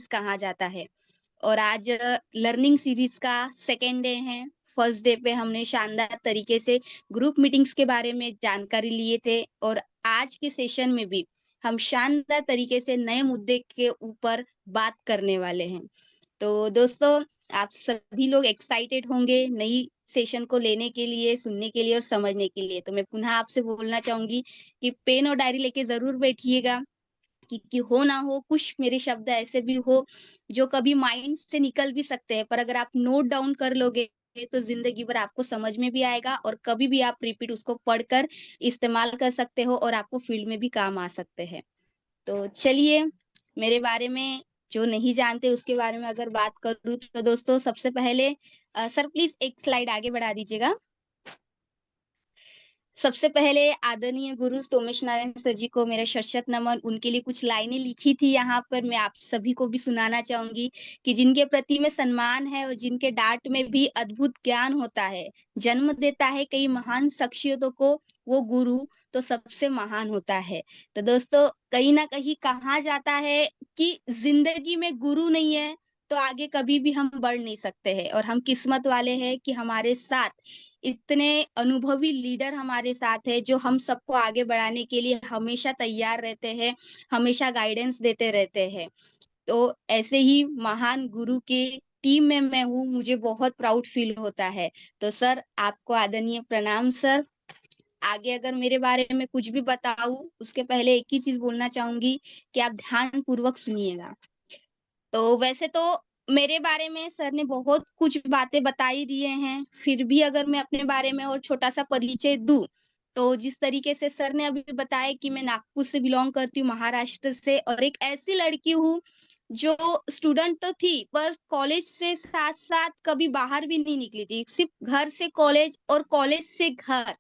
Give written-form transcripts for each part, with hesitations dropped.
कहा जाता है। और आज लर्निंग सीरीज का सेकंड डे है। फर्स्ट डे पे हमने शानदार तरीके से ग्रुप मीटिंग्स के बारे में जानकारी लिए थे और आज के सेशन में भी हम शानदार तरीके से नए मुद्दे के ऊपर बात करने वाले हैं। तो दोस्तों, आप सभी लोग एक्साइटेड होंगे नई सेशन को लेने के लिए, सुनने के लिए और समझने के लिए। तो मैं पुनः आपसे बोलना चाहूँगी कि पेन और डायरी लेके ज़रूर बैठिएगा, कि हो ना हो कुछ मेरे शब्द ऐसे भी हो जो कभी माइंड से निकल भी सकते हैं, पर अगर आप नोट डाउन कर लोगे तो ज़िंदगी भर आपको समझ में भी आएगा और कभी भी आप रिपीट उसको पढ़कर इस्तेमाल कर सकते हो और आपको फील्ड में भी काम आ सकते हैं। तो चलिए, मेरे बारे में जो नहीं जानते उसके बारे में अगर बात करूँ तो दोस्तों सबसे पहले सर प्लीज़ एक स्लाइड आगे बढ़ा दीजिएगा। सबसे पहले आदरणीय गुरु सोमेश नारायण सर जी को मेरा शत-शत नमन। उनके लिए कुछ लाइनें लिखी थी यहाँ पर मैं आप सभी को भी सुनाना चाहूँगी कि जिनके प्रति में सम्मान है और जिनके डाँट में भी अद्भुत ज्ञान होता है, जन्म देता है कई महान शख्सियतों को, वो गुरु तो सबसे महान होता है। तो दोस्तों, कहीं न कहीं कहा जाता है कि ज़िंदगी में गुरु नहीं है, तो आगे कभी भी हम बढ़ नहीं सकते हैं और हम किस्मत वाले हैं कि हमारे साथ इतने अनुभवी लीडर हमारे साथ है जो हम सबको आगे बढ़ाने के लिए हमेशा तैयार रहते हैं, हमेशा गाइडेंस देते रहते हैं। तो ऐसे ही महान गुरु के टीम में मैं हूँ, मुझे बहुत प्राउड फील होता है। तो सर आपको आदरणीय प्रणाम सर। आगे अगर मेरे बारे में कुछ भी बताऊँ, उसके पहले एक ही चीज़ बोलना चाहूँगी कि आप ध्यानपूर्वक सुनिएगा। तो वैसे तो मेरे बारे में सर ने बहुत कुछ बातें बता ही दिए हैं, फिर भी अगर मैं अपने बारे में और छोटा-सा परिचय दूँ, तो जिस तरीके से सर ने अभी बताया कि मैं नागपुर से बिलॉन्ग करती हूँ, महाराष्ट्र से और एक ऐसी लड़की हूँ, जो स्टूडेंट तो थी, पर कॉलेज से साथ-साथ कभी बाहर भी नहीं निकली थी। सिर्फ़ घर से कॉलेज और कॉलेज से घर।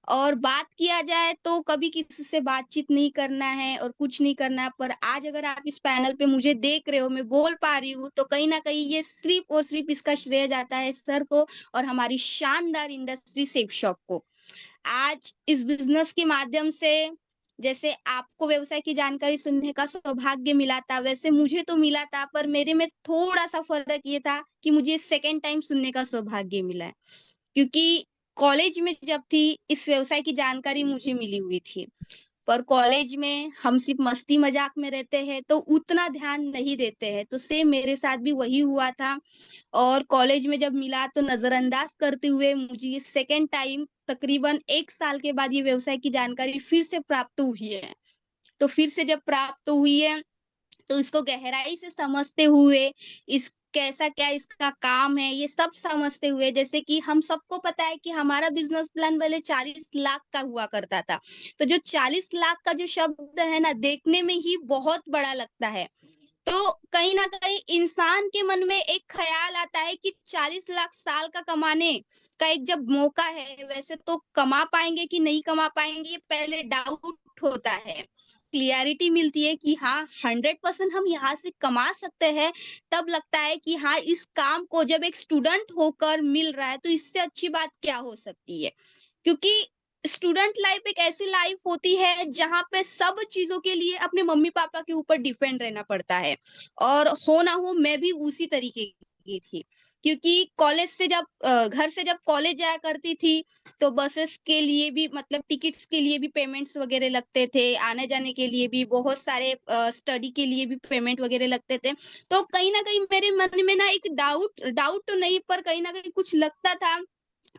और बात किया जाए तो कभी किसी से बातचीत नहीं करना है और कुछ नहीं करना है, पर आज अगर आप इस पैनल पे मुझे देख रहे हो, मैं बोल पा रही हूँ, तो कहीं न कहीं ये सिर्फ़ और सिर्फ़ इसका श्रेय जाता है सर को और हमारी शानदार इंडस्ट्री सेफ शॉप को। आज इस बिज़नेस के माध्यम से जैसे आपको व्यवसाय की जानकारी सुनने का सौभाग्य मिला था, वैसे मुझे तो मिला था, पर मेरे में थोड़ा-सा फ़र्क ये था कि मुझे सेकंड टाइम सुनने का सौभाग्य मिला है। क्योंकि कॉलेज में जब थी, इस व्यवसाय की जानकारी मुझे मिली हुई थी। पर कॉलेज में हम सिर्फ़ मस्ती-मज़ाक में रहते हैं, तो उतना ध्यान नहीं देते हैं। तो सेम मेरे साथ भी वही हुआ था और कॉलेज में जब मिला तो नज़रअंदाज करते हुए मुझे ये सेकंड टाइम तकरीबन 1 साल के बाद ये व्यवसाय की जानकारी फिर से प्राप्त हुई है। तो फिर से जब प्राप्त हुई है तो इसको गहराई से समझते हुए, इस कैसा क्या इसका काम है, ये सब समझते हुए जैसे कि हम सबको पता है कि हमारा बिज़नेस प्लान पहले 40 लाख का हुआ करता था। तो जो 40 लाख का जो शब्द है ना, देखने में ही बहुत बड़ा लगता है। तो कहीं न कहीं इंसान के मन में एक ख़्याल आता है कि 40 लाख साल का कमाने का एक जब मौका है, वैसे तो कमा पाएँगे कि नहीं कमा पाएँगे, ये पहले डाउट होता है। क्लैरिटी मिलती है कि हाँ, 100% हम यहाँ से कमा सकते हैं, तब लगता है कि हाँ, इस काम को जब एक स्टूडेंट होकर मिल रहा है, तो इससे अच्छी बात क्या हो सकती है। क्योंकि स्टूडेंट लाइफ एक ऐसी लाइफ होती है जहाँ पे सब चीज़ों के लिए अपने मम्मी-पापा के ऊपर डिपेंड रहना पड़ता है और हो ना हो मैं भी उसी तरीके की थी। क्योंकि कॉलेज से जब घर से जब कॉलेज जाया करती थी, तो बसेस के लिए भी मतलब टिकट्स के लिए भी पेमेंट्स वगैरह लगते थे, आने-जाने के लिए भी बहुत सारे स्टडी के लिए भी पेमेंट वगैरह लगते थे। तो कहीं न कहीं मेरे मन में ना एक डाउट डाउट तो नहीं पर कहीं न कहीं कुछ लगता था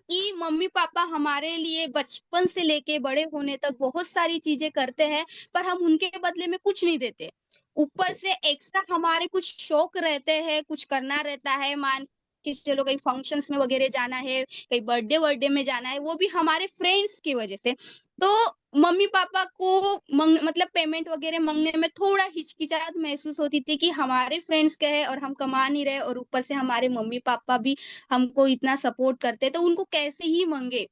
कि मम्मी-पापा हमारे लिए बचपन से लेके बड़े होने तक बहुत सारी चीज़ें करते हैं, पर हम उनके बदले में कुछ नहीं देते। ऊपर से एक्स्ट्रा हमारे कुछ शौक रहते हैं, कुछ करना रहता है, मान के चलो कहीं फंक्शंस में वगैरह जाना है, कहीं बर्थडे-वर्डे में जाना है, वो भी हमारे फ्रेंड्स की वजह से। तो मम्मी-पापा को मतलब पेमेंट वगैरह माँगने में थोड़ा हिचकिचाहट महसूस होती थी कि हमारे फ्रेंड्स क्या है और हम कमा नहीं रहे और ऊपर से हमारे मम्मी-पापा भी हमको इतना सपोर्ट करते हैं, तो उनको कैसे ही माँगे?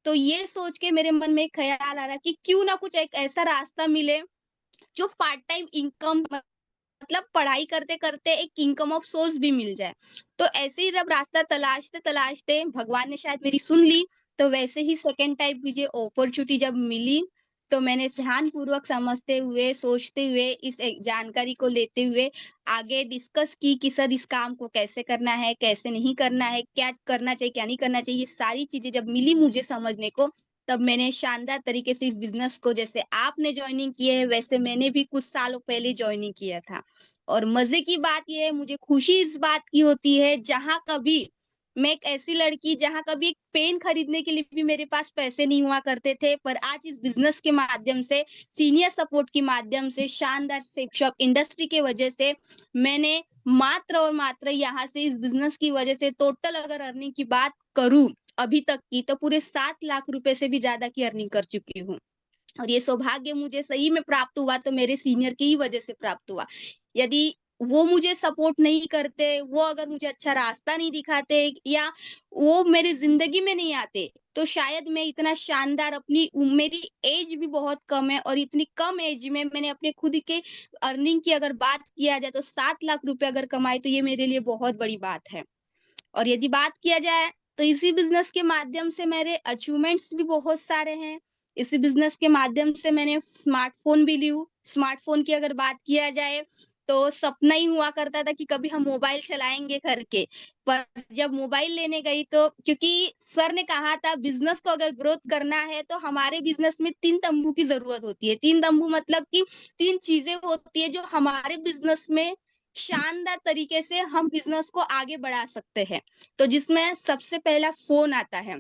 तो ये सोच के मेरे मन में एक ख़्याल आ रहा कि क्यों ना कुछ एक ऐसा रास्ता मिले, जो पार्ट टाइम इनकम मतलब पढ़ाई करते-करते एक इनकम ऑफ सोर्स भी मिल जाए। तो ऐसे ही जब रास्ता तलाशते-तलाशते भगवान ने शायद मेरी सुन ली, तो वैसे ही सेकंड टाइम मुझे अपॉर्च्युनिटी जब मिली, तो मैंने ध्यानपूर्वक समझते हुए, सोचते हुए, इस जानकारी को लेते हुए आगे डिस्कस की कि सर इस काम को कैसे करना है, कैसे नहीं करना है, क्या करना चाहिए, क्या नहीं करना चाहिए। ये सारी चीज़ें जब मिली मुझे समझने को, तब मैंने शानदार तरीके से इस बिज़नेस को जैसे आपने जॉइनिंग की है, वैसे मैंने भी कुछ सालों पहले जॉइनिंग किया था। और मज़े की बात ये है, मुझे खुशी इस बात की होती है, जहाँ कभी मैं एक ऐसी लड़की जहाँ कभी एक पेन खरीदने के लिए भी मेरे पास पैसे नहीं हुआ करते थे, पर आज इस बिज़नेस के माध्यम से, सीनियर सपोर्ट के माध्यम से, शानदार सेप शॉप इंडस्ट्री के वजह से मैंने मात्र और मात्र यहाँ से इस बिज़नेस की वजह से टोटल अगर अर्निंग की बात करूँ अभी तक की, तो पूरे 7 लाख रुपए से भी ज़्यादा की अर्निंग कर चुकी हूँ। और ये सौभाग्य मुझे सही में प्राप्त हुआ तो मेरे सीनियर की ही वजह से प्राप्त हुआ। यदि वो मुझे सपोर्ट नहीं करते, वो अगर मुझे अच्छा रास्ता नहीं दिखाते या वो मेरी ज़िंदगी में नहीं आते, तो शायद मैं इतना शानदार मेरी एज भी बहुत कम है और इतनी कम एज में मैंने अपने खुद के अर्निंग की अगर बात किया जाए तो 7 लाख रुपए अगर कमाए तो ये मेरे लिए बहुत बड़ी बात है। और यदि बात किया जाए तो इसी बिज़नेस के माध्यम से मेरे अचीवमेंट्स भी बहुत सारे हैं। इसी बिज़नेस के माध्यम से मैंने स्मार्टफ़ोन भी ली हूँ। स्मार्टफ़ोन की अगर बात किया जाए तो सपना ही हुआ करता था कि कभी हम मोबाइल चलाएँगे करके। पर जब मोबाइल लेने गई तो क्योंकि सर ने कहा था बिज़नेस को अगर ग्रोथ करना है तो हमारे बिज़नेस में 3 तंबू की ज़रूरत होती है। 3 तंबू मतलब कि 3 चीज़ें होती है जो हमारे बिज़नेस में शानदार तरीके से हम बिज़नेस को आगे बढ़ा सकते हैं। तो जिसमें सबसे पहला फ़ोन आता है,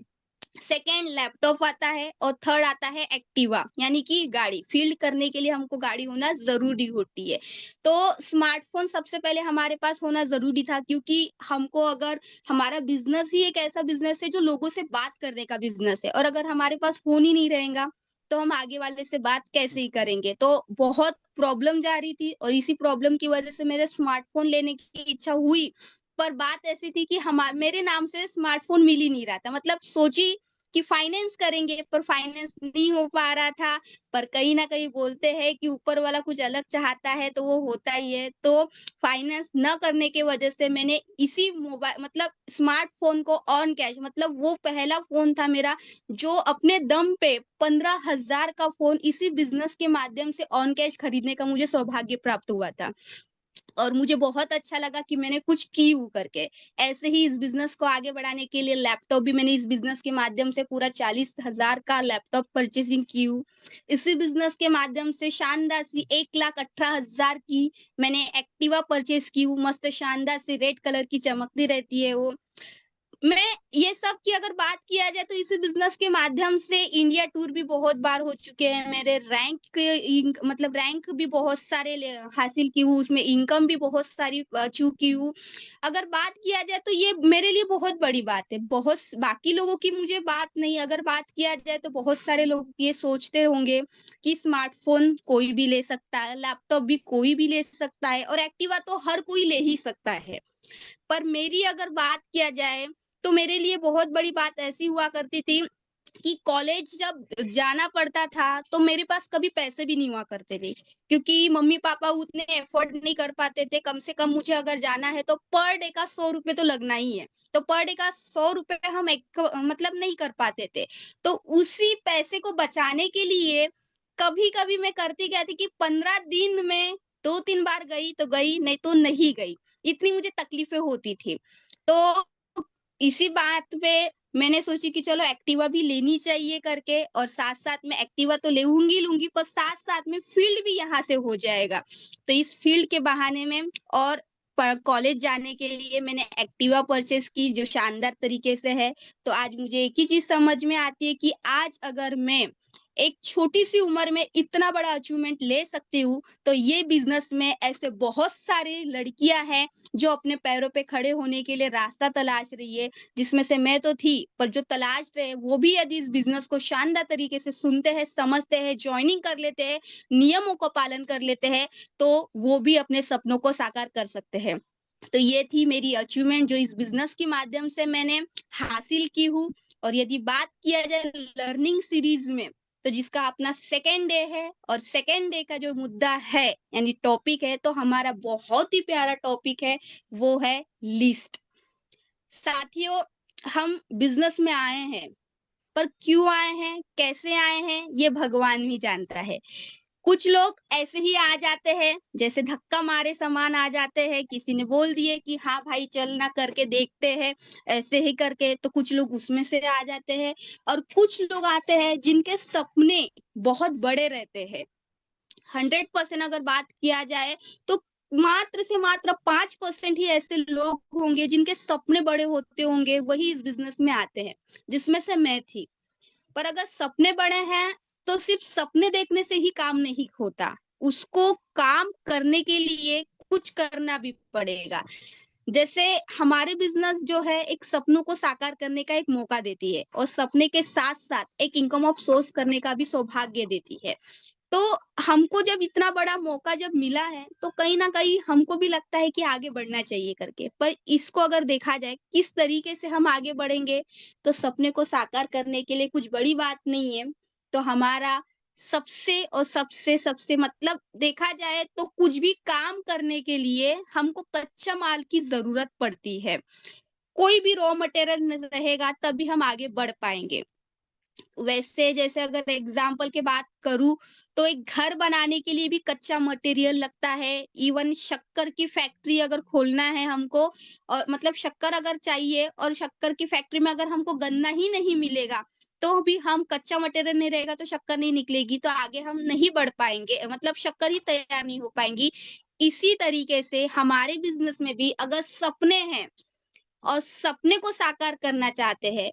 सेकंड लैपटॉप आता है और थर्ड आता है एक्टिवा यानी कि गाड़ी। फ़ील्ड करने के लिए हमको गाड़ी होना ज़रूरी होती है। तो स्मार्टफ़ोन सबसे पहले हमारे पास होना ज़रूरी था क्योंकि हमको अगर हमारा बिज़नेस ही एक ऐसा बिज़नेस है जो लोगों से बात करने का बिज़नेस है और अगर हमारे पास फ़ोन ही नहीं रहेगा, तो हम आगे वाले से बात कैसे ही करेंगे? तो बहुत प्रॉब्लम जा रही थी और इसी प्रॉब्लम की वज़ह से मेरे स्मार्टफ़ोन लेने की इच्छा हुई। पर बात ऐसी थी कि मेरे नाम से स्मार्टफ़ोन मिल ही नहीं रहा था। मतलब सोची कि फाइनेंस करेंगे पर फाइनेंस नहीं हो पा रहा था। पर कहीं न कहीं बोलते हैं कि ऊपर वाला कुछ अलग चाहता है तो वो होता ही है। तो फाइनेंस ना करने की वज़ह से मैंने इसी मतलब स्मार्टफ़ोन को ऑन कैश मतलब वो पहला फ़ोन था मेरा जो अपने दम पे 15,000 का फ़ोन इसी बिज़नेस के माध्यम से ऑन कैश खरीदने का मुझे सौभाग्य प्राप्त हुआ था। और मुझे बहुत अच्छा लगा कि मैंने कुछ की हूँ करके। ऐसे ही इस बिज़नेस को आगे बढ़ाने के लिए लैपटॉप भी मैंने इस बिज़नेस के माध्यम से पूरा 40,000 का लैपटॉप परचेज़िंग की हूँ। इसी बिज़नेस के माध्यम से शानदार सी 1,18,000 की मैंने एक्टिवा परचेज़ की हूँ। मस्त शानदार सी रेड कलर की चमकती रहती है वो। मैं ये सब की अगर बात किया जाए तो इसी बिज़नेस के माध्यम से इंडिया टूर भी बहुत बार हो चुके हैं मेरे मतलब रैंक भी बहुत सारे हासिल की हूँ उसमें इनकम भी बहुत सारी अचीव की हूँ। अगर बात किया जाए तो ये मेरे लिए बहुत बड़ी बात है। बाकी लोगों की मुझे बात नहीं अगर बात किया जाए तो बहुत सारे लोग ये सोचते होंगे कि स्मार्टफ़ोन कोई भी ले सकता है, लैपटॉप भी कोई भी ले सकता है और एक्टिवा तो हर कोई ले ही सकता है। पर मेरी अगर बात किया जाए, तो मेरे लिए बहुत बड़ी बात ऐसी हुआ करती थी कि कॉलेज जब जाना पड़ता था, तो मेरे पास कभी पैसे भी नहीं हुआ करते थे। क्योंकि मम्मी-पापा उतने अफ़ोर्ड नहीं कर पाते थे, कम से कम मुझे अगर जाना है तो पर डे का ₹100 तो लगना ही है। तो पर डे का ₹100 हम मतलब नहीं कर पाते थे। तो उसी पैसे को बचाने के लिए कभी-कभी मैं करती क्या थी कि 15 दिन में 2-3 बार गई तो गई, नहीं तो नहीं गई। इतनी मुझे तकलीफ़ें होती थी। तो इसी बात पे मैंने सोची कि चलो एक्टिवा भी लेनी चाहिए करके और साथ-साथ में एक्टिवा तो लूँगी पर साथ-साथ में फ़ील्ड भी यहाँ से हो जाएगा। तो इस फ़ील्ड के बहाने में और कॉलेज जाने के लिए मैंने एक्टिवा परचेज़ की जो शानदार तरीके से है। तो आज मुझे एक ही चीज़ समझ में आती है कि आज अगर मैं एक छोटी-सी उम्र में इतना बड़ा अचीवमेंट ले सकती हूँ, तो ये बिज़नेस में ऐसे बहुत सारी लड़कियाँ हैं जो अपने पैरों पे खड़े होने के लिए रास्ता तलाश रही है, जिसमें से मैं तो थी, पर जो तलाश रहे वो भी यदि इस बिज़नेस को शानदार तरीके से सुनते हैं, समझते हैं, जॉइनिंग कर लेते हैं, नियमों का पालन कर लेते हैं, तो वो भी अपने सपनों को साकार कर सकते हैं। तो ये थी मेरी अचीवमेंट जो इस बिज़नेस के माध्यम से मैंने हासिल की हूँ और यदि बात किया जाए लर्निंग सीरीज़ में, तो जिसका अपना सेकंड डे है और सेकंड डे का जो मुद्दा है, यानी टॉपिक है, तो हमारा बहुत ही प्यारा टॉपिक है, वो है लिस्ट। साथियों, हम बिज़नेस में आए हैं, पर क्यों आए हैं, कैसे आए हैं, ये भगवान ही जानता है। कुछ लोग ऐसे ही आ जाते हैं, जैसे धक्का मारे समान आ जाते हैं, किसी ने बोल दिए कि हाँ भाई चल ना करके देखते हैं, ऐसे ही करके, तो कुछ लोग उसमें से आ जाते हैं। और कुछ लोग आते हैं जिनके सपने बहुत बड़े रहते हैं। 100% अगर बात किया जाए तो मात्र से मात्र 5% ही ऐसे लोग होंगे जिनके सपने बड़े होते होंगे, वही इस बिज़नेस में आते हैं, जिसमें से मैं थी। पर अगर सपने बड़े हैं, तो सिर्फ सपने देखने से ही काम नहीं होता। उसको काम करने के लिए कुछ करना भी पड़ेगा। जैसे हमारे बिज़नेस जो है एक सपनों को साकार करने का एक मौका देती है और सपने के साथ-साथ एक इनकम ऑफ सोर्स करने का भी सौभाग्य देती है। तो हमको जब इतना बड़ा मौका जब मिला है, तो कहीं न कहीं हमको भी लगता है कि आगे बढ़ना चाहिए करके। पर इसको अगर देखा जाए किस तरीके से हम आगे बढ़ेंगे, तो सपने को साकार करने के लिए कुछ बड़ी बात नहीं है। तो हमारा सबसे और सबसे सबसे मतलब देखा जाए तो कुछ भी काम करने के लिए हमको कच्चा माल की ज़रूरत पड़ती है। कोई भी रॉ मटेरियल न रहेगा तभी हम आगे बढ़ पाएँगे। वैसे जैसे अगर एग्जाम्पल की बात करूँ, तो एक घर बनाने के लिए भी कच्चा मटेरियल लगता है। इवन शक्कर की फैक्ट्री अगर खोलना है हमको और मतलब शक्कर अगर चाहिए और शक्कर की फैक्ट्री में अगर हमको गन्ना ही नहीं मिलेगा, तो भी हम कच्चा मटेरियल नहीं रहेगा तो शक्कर नहीं निकलेगी, तो आगे हम नहीं बढ़ पाएँगे मतलब शक्कर ही तैयार नहीं हो पाएँगी। इसी तरीके से हमारे बिज़नेस में भी अगर सपने हैं और सपने को साकार करना चाहते हैं,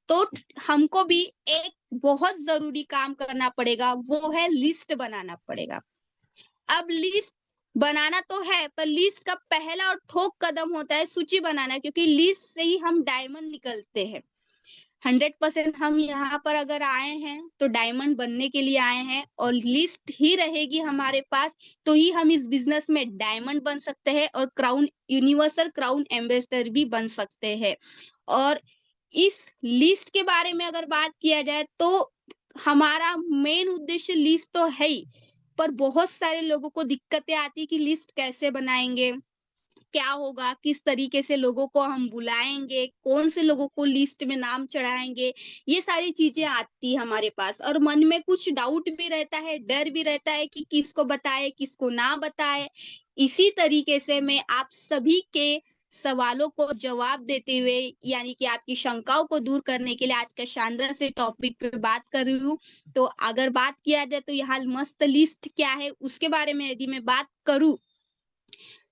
तो हमको भी एक बहुत ज़रूरी काम करना पड़ेगा, वो है लिस्ट बनाना पड़ेगा। अब लिस्ट बनाना तो है, पर लिस्ट का पहला और ठोक कदम होता है सूची बनाना क्योंकि लिस्ट से ही हम डायमंड निकलते हैं। 100% हम यहाँ पर अगर आए हैं, तो डायमंड बनने के लिए आए हैं और लिस्ट ही रहेगी हमारे पास, तो ही हम इस बिज़नेस में डायमंड बन सकते हैं और क्राउन यूनिवर्सल क्राउन एम्बेसडर भी बन सकते हैं। और इस लिस्ट के बारे में अगर बात किया जाए, तो हमारा मेन उद्देश्य लिस्ट तो है ही, पर बहुत सारे लोगों को दिक्कतें आती हैं कि लिस्ट कैसे बनाएँगे? क्या होगा, किस तरीके से लोगों को हम बुलाएँगे, कौन से लोगों को लिस्ट में नाम चढ़ाएँगे, ये सारी चीज़ें आती हैं हमारे पास और मन में कुछ डाउट भी रहता है, डर भी रहता है कि किसको बताएँ, किसको ना बताएँ। इसी तरीके से मैं आप सभी के सवालों को जवाब देते हुए यानी कि आपकी शंकाओं को दूर करने के लिए आज का शानदार से टॉपिक पे बात कर रही हूँ। तो अगर बात किया जाए तो यहाँ मस्त लिस्ट क्या है, उसके बारे में यदि मैं बात करूँ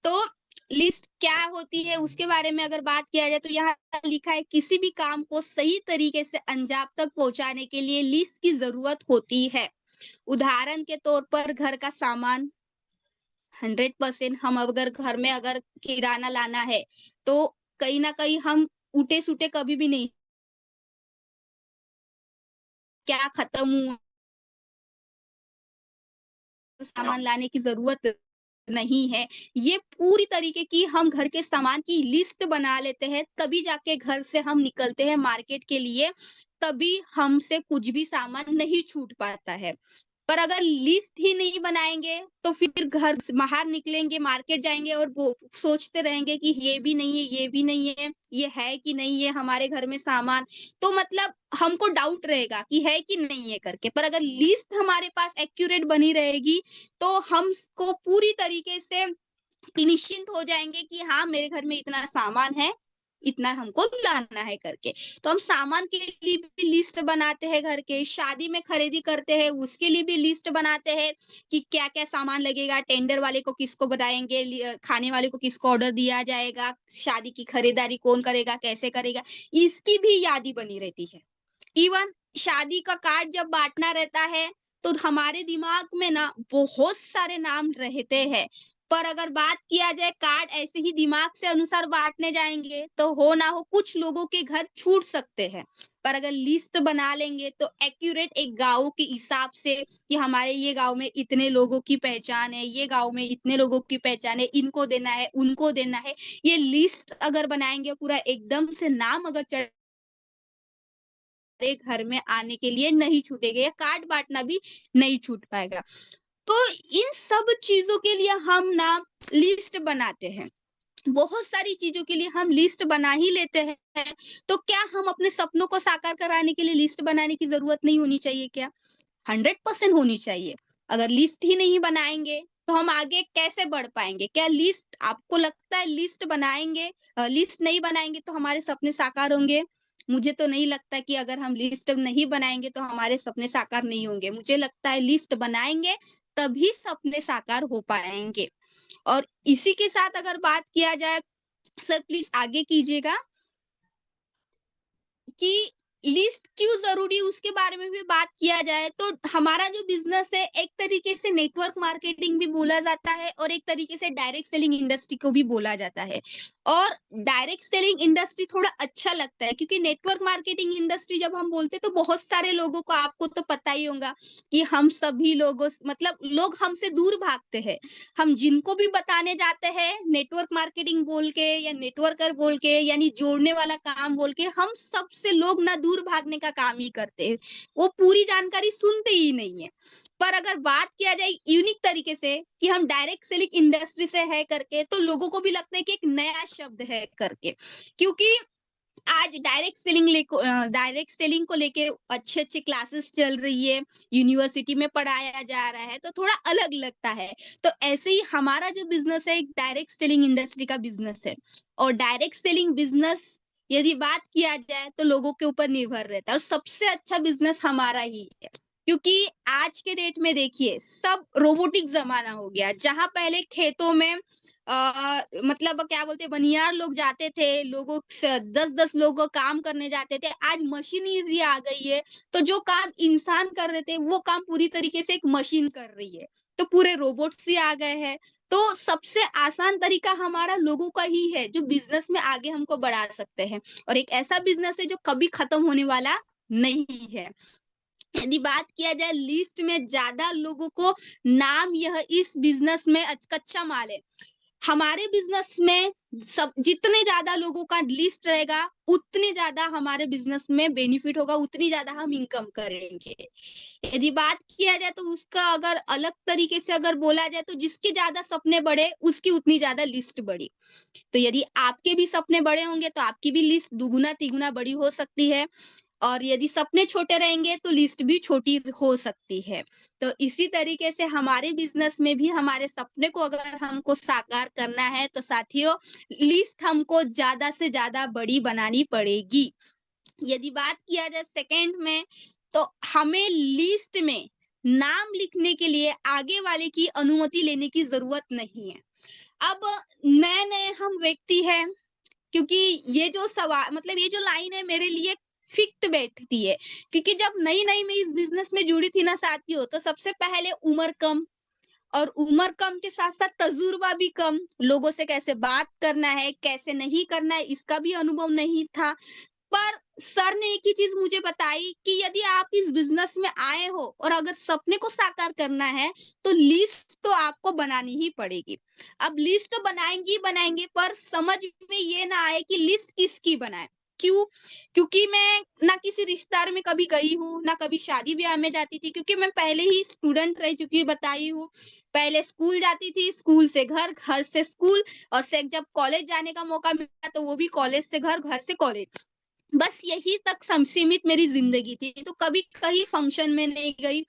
तो लिस्ट क्या होती है उसके बारे में अगर बात किया जाए तो यहाँ लिखा है किसी भी काम को सही तरीके से अंजाम तक पहुंचाने के लिए लिस्ट की जरूरत होती है। उदाहरण के तौर पर घर का सामान 100% हम अगर घर में अगर किराना लाना है तो कहीं ना कहीं हम उठे सुटे कभी भी नहीं क्या खत्म हुआ सामान लाने की ज़रूरत नहीं है। ये पूरी तरीके की हम घर के सामान की लिस्ट बना लेते हैं, तभी जाके घर से हम निकलते हैं मार्केट के लिए, तभी हमसे कुछ भी सामान नहीं छूट पाता है। पर अगर लिस्ट ही नहीं बनाएँगे, तो फिर घर से बाहर निकलेंगे, मार्केट जाएँगे और वो सोचते रहेंगे कि ये भी नहीं है, ये भी नहीं है कि नहीं है हमारे घर में सामान। तो मतलब हमको डाउट रहेगा कि है कि नहीं है करके। पर अगर लिस्ट हमारे पास एक्यूरेट बनी रहेगी, तो हम इसको पूरी तरीके से निश्चिंत हो जाएँगे कि हाँ, मेरे घर में इतना सामान है, इतना हमको लाना है करके। तो हम सामान के लिए भी लिस्ट बनाते हैं घर के, शादी में खरीदी करते हैं, उसके लिए भी लिस्ट बनाते हैं कि क्या-क्या सामान लगेगा, टेंडर वाले को किसको बताएँगे, खाने वाले को किसको ऑर्डर दिया जाएगा, शादी की खरीदारी कौन करेगा, कैसे करेगा, इसकी भी यादी बनी रहती है। इवन शादी का कार्ड जब बाँटना रहता है, तो हमारे दिमाग में ना बहुत सारे नाम रहते हैं। पर अगर बात किया जाए कार्ड ऐसे ही दिमाग से अनुसार बाँटने जाएँगे, तो हो ना हो कुछ लोगों के घर छूट सकते हैं। पर अगर लिस्ट बना लेंगे तो एक्यूरेट एक गाँव के हिसाब से कि हमारे ये गाँव में इतने लोगों की पहचान है, ये गाँव में इतने लोगों की पहचान है, इनको देना है, उनको देना है। ये लिस्ट अगर बनाएँगे पूरा एकदम से नाम अगर चढ़ हमारे घर में आने के लिए नहीं छूटेगा या कार्ड बाँटना भी नहीं छूट पाएगा। तो इन सब चीज़ों के लिए हम ना लिस्ट बनाते हैं। बहुत सारी चीज़ों के लिए हम लिस्ट बना ही लेते हैं, तो क्या हम अपने सपनों को साकार कराने के लिए लिस्ट बनाने की ज़रूरत नहीं होनी चाहिए क्या? 100% होनी चाहिए। अगर लिस्ट ही नहीं बनाएँगे, तो हम आगे कैसे बढ़ पाएँगे? क्या लिस्ट आपको लगता है लिस्ट बनाएँगे लिस्ट नहीं बनाएँगे तो हमारे सपने साकार होंगे? मुझे तो नहीं लगता कि अगर हम लिस्ट नहीं बनाएँगे तो हमारे सपने साकार नहीं होंगे। मुझे लगता है लिस्ट बनाएँगे, तभी सपने साकार हो पाएँगे। और इसी के साथ अगर बात किया जाए सर प्लीज़ आगे कीजिएगा। कि लिस्ट क्यों ज़रूरी है उसके बारे में भी बात किया जाए तो हमारा जो बिज़नेस है एक तरीके से नेटवर्क मार्केटिंग भी बोला जाता है और एक तरीके से डायरेक्ट सेलिंग इंडस्ट्री को भी बोला जाता है। और डायरेक्ट सेलिंग इंडस्ट्री थोड़ा अच्छा लगता है क्योंकि नेटवर्क मार्केटिंग इंडस्ट्री जब हम बोलते हैं तो बहुत सारे लोगों को आपको तो पता ही होगा कि हम सभी लोगों स मतलब लोग हमसे दूर भागते हैं। हम जिनको भी बताने जाते हैं नेटवर्क मार्केटिंग बोल के या नेटवर्कर बोल के यानी जोड़ने वाला काम बोल के हम सबसे लोग ना दूर भागने का काम ही करते हैं। वो पूरी जानकारी सुनते ही नहीं है। पर अगर बात किया जाए यूनिक तरीके से कि हम डायरेक्ट सेलिंग इंडस्ट्री से है करके तो लोगों को भी लगता है कि एक नया शब्द है करके। क्योंकि आज डायरेक्ट सेलिंग को लेके अच्छे-अच्छे क्लासेस चल रही है, यूनिवर्सिटी में पढ़ाया जा रहा है, तो थोड़ा अलग लगता है। तो ऐसे ही हमारा जो बिज़नेस है, एक डायरेक्ट सेलिंग इंडस्ट्री का बिज़नेस है और डायरेक्ट सेलिंग बिज़नेस यदि बात किया जाए, तो लोगों के ऊपर निर्भर रहता है और सबसे अच्छा बिज़नेस हमारा ही है। क्योंकि आज के डेट में देखिए, सब रोबोटिक ज़माना हो गया, जहाँ पहले खेतों में मतलब क्या बोलते हैं बनियार लोग जाते थे, लोगों स 10-10 लोग काम करने जाते थे, आज मशीनरी आ गई है, तो जो काम इंसान कर रहे थे, वो काम पूरी तरीके से एक मशीन कर रही है। तो पूरे रोबोट्स ही आ गए हैं, तो सबसे आसान तरीका हमारा लोगों का ही है, जो बिज़नेस में आगे हमको बढ़ा सकते हैं और एक ऐसा बिज़नेस है जो कभी खत्म होने वाला नहीं है। यदि बात किया जाए लिस्ट में ज़्यादा लोगों को नाम यह इस बिज़नेस में कच्चा माल है। हमारे बिज़नेस में सब जितने ज़्यादा लोगों का लिस्ट रहेगा, उतने ज़्यादा हमारे बिज़नेस में बेनिफिट होगा, उतनी ज़्यादा हम इनकम करेंगे। यदि बात किया जाए तो उसका अगर अलग तरीके से अगर बोला जाए तो जिसके ज़्यादा सपने बड़े, उसकी उतनी ज़्यादा लिस्ट बड़ी। तो यदि आपके भी सपने बड़े होंगे तो आपकी भी लिस्ट दुगुना-तिगुना बड़ी हो सकती है। और यदि सपने छोटे रहेंगे तो लिस्ट भी छोटी हो सकती है। तो इसी तरीके से हमारे बिज़नेस में भी हमारे सपने को अगर हमको साकार करना है तो साथियों लिस्ट हमको ज़्यादा से ज़्यादा बड़ी बनानी पड़ेगी। यदि बात किया जाए सेकंड में तो हमें लिस्ट में नाम लिखने के लिए आगे वाले की अनुमति लेने की ज़रूरत नहीं है। अब नए-नए हम व्यक्ति हैं क्योंकि ये जो मतलब ये जो लाइन है मेरे लिए फिक्ट बैठती है क्योंकि जब नई-नई मैं इस बिज़नेस में जुड़ी थी ना साथियों, तो सबसे पहले उम्र कम और उम्र कम के साथ-साथ तजुर्बा भी कम, लोगों से कैसे बात करना है, कैसे नहीं करना है, इसका भी अनुभव नहीं था। पर सर ने एक ही चीज़ मुझे बताई कि यदि आप इस बिज़नेस में आए हो और अगर सपने को साकार करना है, तो लिस्ट तो आपको बनानी ही पड़ेगी। अब लिस्ट तो बनाएँगे ही बनाएँगे पर समझ में ये ना आए कि लिस्ट किसकी बनाएँ। क्यों? क्योंकि मैं ना किसी रिश्तेदार में कभी गई हूँ, ना कभी शादी-ब्याह में जाती थी क्योंकि मैं पहले ही स्टूडेंट रह चुकी बताई हूँ। पहले स्कूल जाती थी, स्कूल से घर, घर से स्कूल और से जब कॉलेज जाने का मौका मिला तो वो भी कॉलेज से घर से कॉलेज। बस यही तक सीमित मेरी ज़िंदगी थी, तो कभी कहीं फंक्शन में नहीं गई।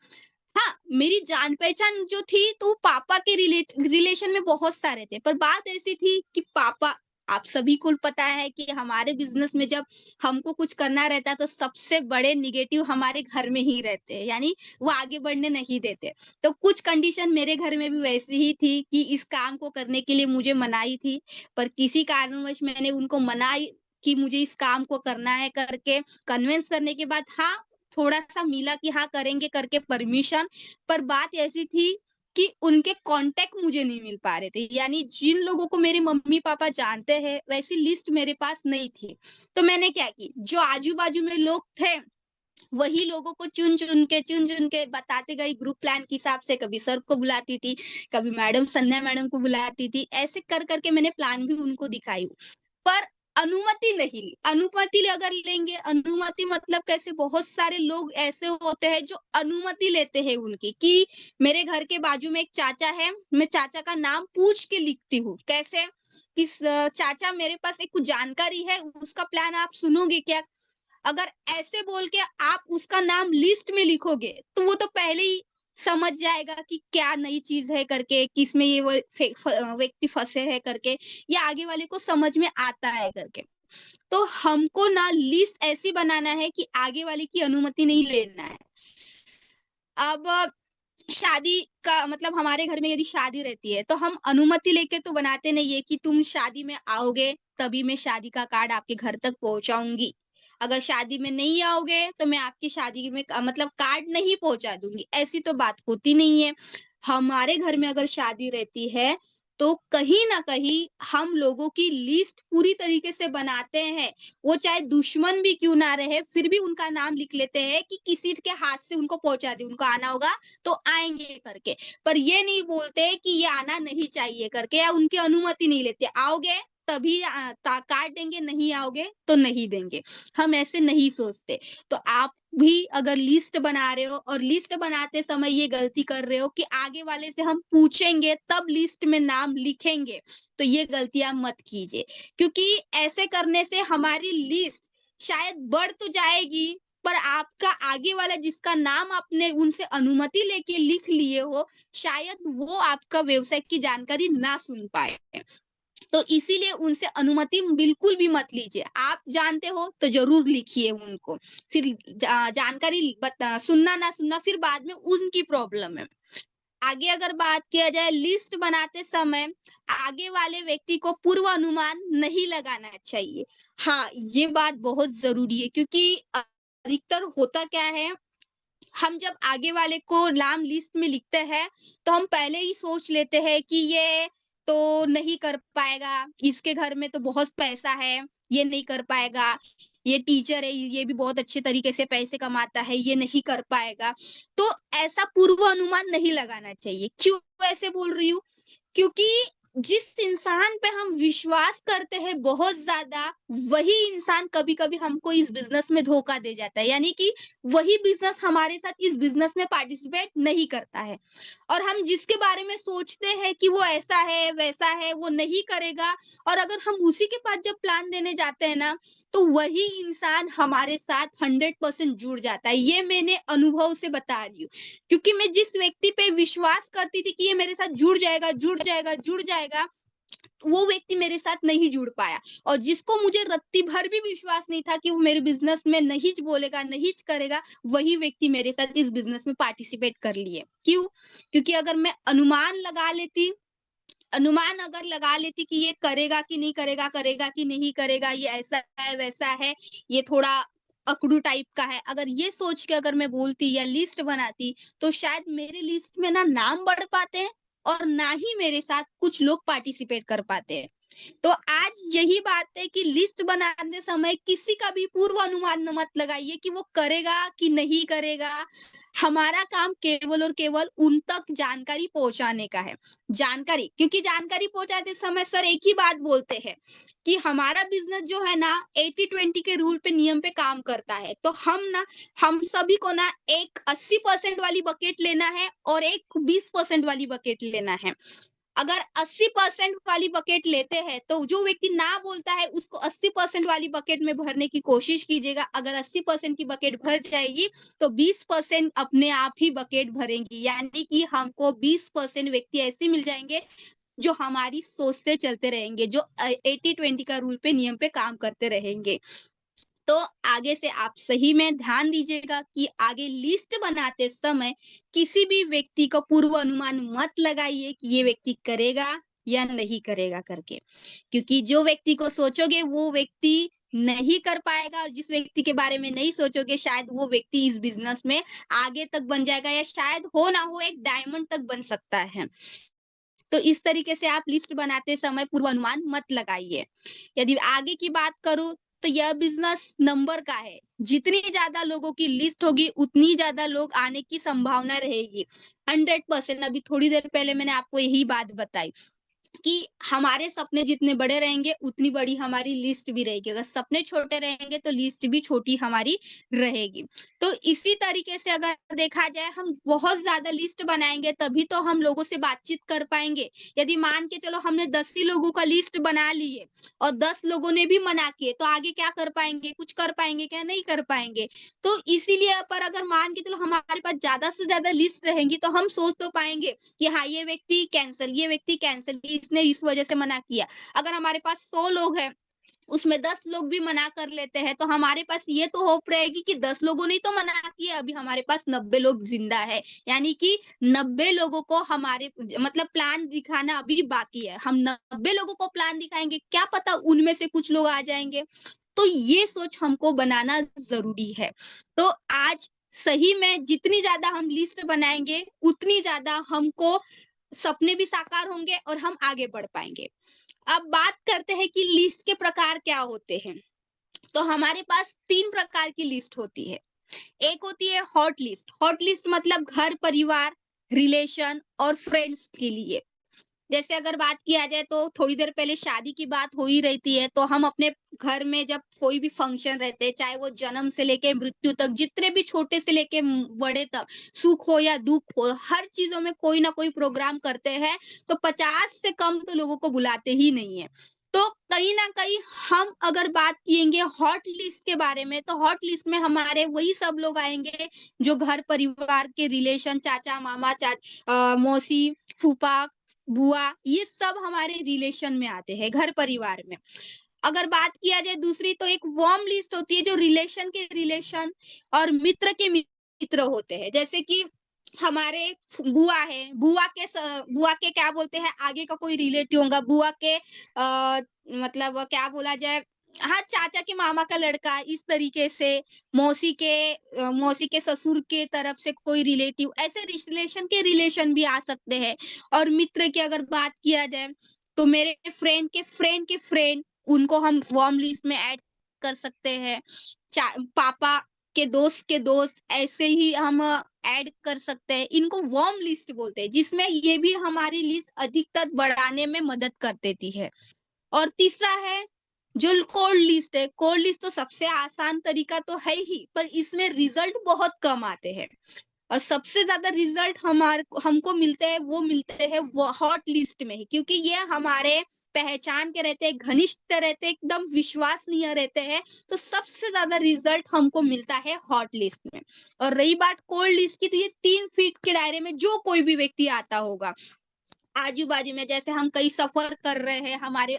हाँ, मेरी जान-पहचान जो थी तो वो पापा के रिलेशन में बहुत सारे थे, पर बात ऐसी थी कि पापा आप सभी को पता है कि हमारे बिज़नेस में जब हमको कुछ करना रहता है तो सबसे बड़े नेगेटिव हमारे घर में ही रहते हैं, यानी वो आगे बढ़ने नहीं देते। तो कुछ कंडीशन मेरे घर में भी वैसी ही थी कि इस काम को करने के लिए मुझे मनाही थी, पर किसी कारणवश मैंने उनको मनाई कि मुझे इस काम को करना है करके कन्विंस करने के बाद हाँ, थोड़ा-सा मिला कि हाँ, करेंगे करके परमिशन, पर बात ऐसी थी कि उनके कॉन्टैक्ट मुझे नहीं मिल पा रहे थे। यानी जिन लोगों को मेरे मम्मी-पापा जानते हैं, वैसी लिस्ट मेरे पास नहीं थी। तो मैंने क्या की, जो आजू-बाजू में लोग थे, वही लोगों को चुन-चुन के बताते गई ग्रुप प्लान के हिसाब से, कभी सर को बुलाती थी, कभी मैडम संध्या मैडम को बुलाती थी। ऐसे कर के मैंने प्लान भी उनको दिखाई। पर अनुमति नहीं ली। अनुमति अगर लेंगे, अनुमति मतलब कैसे बहुत सारे लोग ऐसे होते हैं जो अनुमति लेते हैं उनकी कि मेरे घर के बाजू में एक चाचा है, मैं चाचा का नाम पूछ के लिखती हूँ। कैसे? चाचा मेरे पास एक कुछ जानकारी है, उसका प्लान आप सुनोगे क्या? अगर ऐसे बोल के आप उसका नाम लिस्ट में लिखोगे, तो वो तो पहले ही समझ जाएगा कि क्या नई चीज़ है करके, किसमें ये व्यक्ति फँसे हैं करके, या आगे वाले को समझ में आता है करके। तो हमको ना लिस्ट ऐसी बनाना है कि आगे वाले की अनुमति नहीं लेना है। अब शादी का मतलब हमारे घर में यदि शादी रहती है, तो हम अनुमति लेके तो बनाते नहीं है कि तुम शादी में आओगे, तभी मैं शादी का कार्ड आपके घर तक पहुँचाऊँगी। अगर शादी में नहीं आओगे, तो मैं आपकी शादी में मतलब कार्ड नहीं पहुँचा दूँगी, ऐसी तो बात होती नहीं है। हमारे घर में अगर शादी रहती है, तो कहीं न कहीं हम लोगों की लिस्ट पूरी तरीके से बनाते हैं। वो चाहे दुश्मन भी क्यों ना रहे, फिर भी उनका नाम लिख लेते हैं कि किसी के हाथ से उनको पहुँचा दें, उनको आना होगा तो आएँगे करके। पर ये नहीं बोलते कि ये आना नहीं चाहिए करके, या उनकी अनुमति नहीं लेते। आओगे तभी कार्ड देंगे, नहीं आओगे तो नहीं देंगे। हम ऐसे नहीं सोचते। तो आप भी अगर लिस्ट बना रहे हो और लिस्ट बनाते समय ये गलती कर रहे हो कि आगे वाले से हम पूछेंगे तब लिस्ट में नाम लिखेंगे, तो ये गलती आप मत कीजिए। क्योंकि ऐसे करने से हमारी लिस्ट शायद बढ़ तो जाएगी, पर आपका आगे वाला जिसका नाम आपने उनसे अनुमति लेके लिख लिए हो, शायद वो आपका व्यवसाय की जानकारी ना सुन पाए। तो इसीलिए उनसे अनुमति बिल्कुल भी मत लीजिए। आप जानते हो तो ज़रूर लिखिए उनको। फिर जानकारी सुनना ना सुनना फिर बाद में उनकी प्रॉब्लम है। आगे अगर बात किया जाए लिस्ट बनाते समय, आगे वाले व्यक्ति को पूर्व अनुमान नहीं लगाना चाहिए। हाँ, ये बात बहुत ज़रूरी है, क्योंकि अधिकतर होता क्या है, हम जब आगे वाले को नाम लिस्ट में लिखते हैं, तो हम पहले ही सोच लेते हैं कि ये तो नहीं कर पाएगा, इसके घर में तो बहुत पैसा है, ये नहीं कर पाएगा, ये टीचर है, ये भी बहुत अच्छे तरीके से पैसे कमाता है, ये नहीं कर पाएगा। तो ऐसा पूर्व अनुमान नहीं लगाना चाहिए। क्यों ऐसे बोल रही हूँ? क्योंकि जिस इंसान पे हम विश्वास करते हैं बहुत ज़्यादा, वही इंसान कभी-कभी हमको इस बिज़नेस में धोखा दे जाता है। यानी कि वही बिज़नेस हमारे साथ इस बिज़नेस में पार्टिसिपेट नहीं करता है। और हम जिसके बारे में सोचते हैं कि वो ऐसा है, वैसा है, वो नहीं करेगा, और अगर हम उसी के पास जब प्लान देने जाते हैं ना, तो वही इंसान हमारे साथ 100% जुड़ जाता है। ये मैंने अनुभव से बता रही हूँ। क्योंकि मैं जिस व्यक्ति पे विश्वास करती थी कि ये मेरे साथ जुड़ जाएगा, जुड़ जाएगा, जुड़ जाएगा, वो व्यक्ति मेरे साथ नहीं जुड़ पाया। और जिसको मुझे रत्ती भर भी विश्वास नहीं था कि वो मेरे बिज़नेस में नहीं बोलेगा, नहीं करेगा, वही व्यक्ति मेरे साथ इस बिज़नेस में पार्टिसिपेट कर लिए। क्यों? क्योंकि अगर मैं अनुमान अगर लगा लेती कि ये करेगा कि नहीं करेगा, ये ऐसा है, वैसा है, ये थोड़ा अकड़ू टाइप का है। अगर ये सोच के अगर मैं बोलती या लिस्ट बनाती, तो शायद मेरे लिस्ट में ना नाम बढ़ पाते हैं और ना ही मेरे साथ कुछ लोग पार्टिसिपेट कर पाते हैं। तो आज यही बात है कि लिस्ट बनाते समय किसी का भी पूर्व अनुमान मत लगाइए कि वो करेगा कि नहीं करेगा। हमारा काम केवल और केवल उन तक जानकारी पहुँचाने का है। जानकारी, क्योंकि जानकारी पहुँचाते समय सर एक ही बात बोलते हैं कि हमारा बिज़नेस जो है ना 80-20 के रूल पे नियम पे काम करता है। तो हम सभी को ना एक 80% वाली बकेट लेना है और एक 20% वाली बकेट लेना है। अगर 80% वाली बकेट लेते हैं, तो जो व्यक्ति ना बोलता है उसको 80% वाली बकेट में भरने की कोशिश कीजिएगा। अगर 80% की बकेट भर जाएगी, तो 20% अपने आप ही बकेट भरेंगी। यानी कि हमको 20% व्यक्ति ऐसे मिल जाएँगे, जो हमारी सोच से चलते रहेंगे, जो 80-20 का रूल पे नियम पे काम करते रहेंगे। तो आगे से आप सही में ध्यान दीजिएगा कि आगे लिस्ट बनाते समय किसी भी व्यक्ति को पूर्व अनुमान मत लगाइए कि ये व्यक्ति करेगा या नहीं करेगा करके। क्योंकि जो व्यक्ति को सोचोगे वो व्यक्ति नहीं कर पाएगा, और जिस व्यक्ति के बारे में नहीं सोचोगे शायद वो व्यक्ति इस बिज़नेस में आगे तक बन जाएगा, या शायद हो ना हो एक डायमंड तक बन सकता है। तो इस तरीके से आप लिस्ट बनाते समय पूर्वानुमान मत लगाइए। यदि आगे की बात करूँ, तो यह बिज़नेस नंबर का है। जितनी ज़्यादा लोगों की लिस्ट होगी, उतनी ज़्यादा लोग आने की संभावना रहेगी। 100%। अभी थोड़ी देर पहले मैंने आपको यही बात बताई। कि हमारे सपने जितने बड़े रहेंगे उतनी बड़ी हमारी लिस्ट भी रहेगी। अगर सपने छोटे रहेंगे तो लिस्ट भी छोटी हमारी रहेगी। तो इसी तरीके से अगर देखा जाए हम बहुत ज़्यादा लिस्ट बनाएँगे तभी तो हम लोगों से बातचीत कर पाएँगे। यदि मान के चलो हमने 10 ही लोगों का लिस्ट बना लिए और 10 लोगों ने भी मना किए तो आगे क्या कर पाएँगे? कुछ कर पाएँगे क्या? नहीं कर पाएँगे। तो इसीलिए पर अगर मान के चलो हमारे पास ज़्यादा से ज़्यादा लिस्ट रहेंगी तो हम सोच तो पाएँगे कि हाँ, ये व्यक्ति कैंसल, इसने इस वजह से मना किया। अगर हमारे पास 100 लोग हैं, उसमें 10 लोग भी मना कर लेते हैं, तो हमारे पास ये तो होप रहेगी कि 10 लोगों ने ही तो मना किया, अभी हमारे पास 90 लोग ज़िंदा है। यानी कि 90 लोगों को हमारे मतलब प्लान दिखाना अभी बाकी है। हम 90 लोगों को प्लान दिखाएँगे, क्या पता उनमें से कुछ लोग आ जाएँगे। तो ये सोच हमको बनाना ज़रूरी है। तो आज सही में जितनी ज़्यादा हम लिस्ट बनाएँगे, उतनी ज़्यादा हमको सपने भी साकार होंगे और हम आगे बढ़ पाएँगे। अब बात करते हैं कि लिस्ट के प्रकार क्या होते हैं। तो हमारे पास 3 प्रकार की लिस्ट होती है। एक होती है हॉट लिस्ट। हॉट लिस्ट मतलब घर, परिवार, रिलेशन और फ्रेंड्स के लिए। जैसे अगर बात किया जाए तो थोड़ी देर पहले शादी की बात हो ही रहती है, तो हम अपने घर में जब कोई भी फंक्शन रहते हैं, चाहे वो जन्म से लेके मृत्यु तक, जितने भी छोटे से लेके बड़े तक, सुख हो या दुःख हो, हर चीज़ों में कोई ना कोई प्रोग्राम करते हैं, तो 50 से कम तो लोगों को बुलाते ही नहीं है। तो कहीं न कहीं हम अगर बात किएँगे हॉट लिस्ट के बारे में, तो हॉट लिस्ट में हमारे वही सब लोग आएँगे, जो घर परिवार के रिलेशन, चाचा, मामा, मौसी, फूफा, बुआ, ये सब हमारे रिलेशन में आते हैं, घर परिवार में। अगर बात किया जाए दूसरी तो एक वार्म लिस्ट होती है जो रिलेशन के रिलेशन और मित्र के मित्र होते हैं। जैसे कि हमारे बुआ है, बुआ के क्या बोलते हैं आगे का कोई रिलेटिव होगा, बुआ के मतलब क्या बोला जाए हाँ, चाचा के मामा का लड़का इस तरीके से, मौसी के ससुर के तरफ से कोई रिलेटिव, ऐसे रिलेशन के रिलेशन भी आ सकते हैं। और मित्र की अगर बात किया जाए, तो मेरे फ्रेंड के फ्रेंड, उनको हम वार्म लिस्ट में ऐड कर सकते हैं। पापा के दोस्त ऐसे ही हम ऐड कर सकते हैं। इनको वार्म लिस्ट बोलते हैं, जिसमें ये भी हमारी लिस्ट अधिकतर बढ़ाने में मदद कर देती है। और तीसरा है जो कोल्ड लिस्ट है। कोल्ड लिस्ट तो सबसे आसान तरीका तो है ही, पर इसमें रिजल्ट बहुत कम आते हैं। और सबसे ज़्यादा रिज़ल्ट हमको मिलते हैं वो हॉट लिस्ट में ही, क्योंकि ये हमारे पहचान के रहते हैं, घनिष्ठ रहते हैं, एकदम विश्वसनीय रहते हैं, तो सबसे ज़्यादा रिज़ल्ट हमको मिलता है हॉट लिस्ट में। और रही बात कोल्ड लिस्ट की, तो ये 3 फीट के दायरे में जो कोई भी व्यक्ति आता होगा, आजू-बाजू में जैसे हम कहीं सफ़र कर रहे हैं, हमारे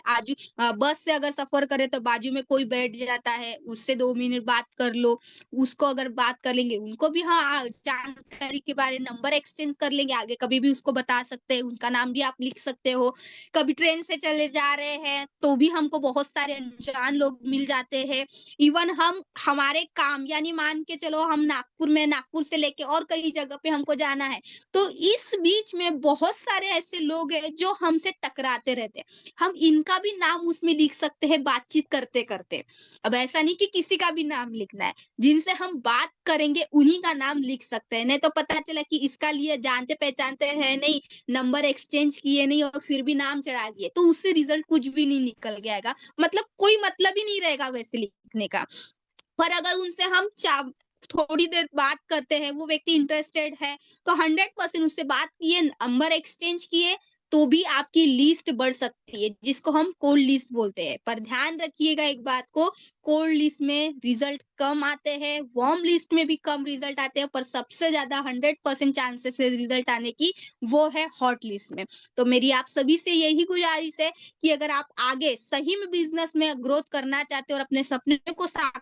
बस से अगर सफ़र करें तो बाजू में कोई बैठ जाता है, उससे 2 मिनट बात कर लो, उसको अगर बात कर लेंगे, उनको भी जानकारी के बारे नंबर एक्सचेंज कर लेंगे, आगे कभी भी उसको बता सकते हैं, उनका नाम भी आप लिख सकते हो। कभी ट्रेन से चले जा रहे हैं, तो भी हमको बहुत सारे अनजान लोग मिल जाते हैं। इवन हम हमारे काम यानी मान के चलो हम नागपुर से लेके और कई जगह पे हमको जाना है, तो इस बीच में बहुत सारे ऐसे लोग हैं जो हमसे टकराते रहते हैं। हम इनका भी नाम उसमें लिख सकते हैं बातचीत करते-करते। अब ऐसा नहीं कि किसी का भी नाम लिखना है, जिनसे हम बात करेंगे उन्हीं का नाम लिख सकते हैं। नहीं तो पता चला कि इसका लिए जानते-पहचानते हैं नहीं, नंबर एक्सचेंज किए नहीं और फिर भी नाम चढ़ा दिए, तो उससे रिजल्ट कुछ भी नहीं निकल के आएगा। मतलब कोई मतलब ही नहीं रहेगा वैसे लिखने का। पर अगर उनसे हम थोड़ी देर बात करते हैं, वो व्यक्ति इंटरेस्टेड है, तो 100% उससे बात किए, नंबर एक्सचेंज किए, तो भी आपकी लिस्ट बढ़ सकती है, जिसको हम कोल्ड लिस्ट बोलते हैं। पर ध्यान रखिएगा एक बात को, कोल्ड लिस्ट में रिजल्ट कम आते हैं, वार्म लिस्ट में भी कम रिजल्ट आते हैं, पर सबसे ज़्यादा 100% चांसेस है रिजल्ट आने की, वो है हॉट लिस्ट में। तो मेरी आप सभी से यही गुज़ारिश है कि अगर आप आगे सही में बिज़नेस में ग्रोथ करना चाहते हो और अपने सपने को साकार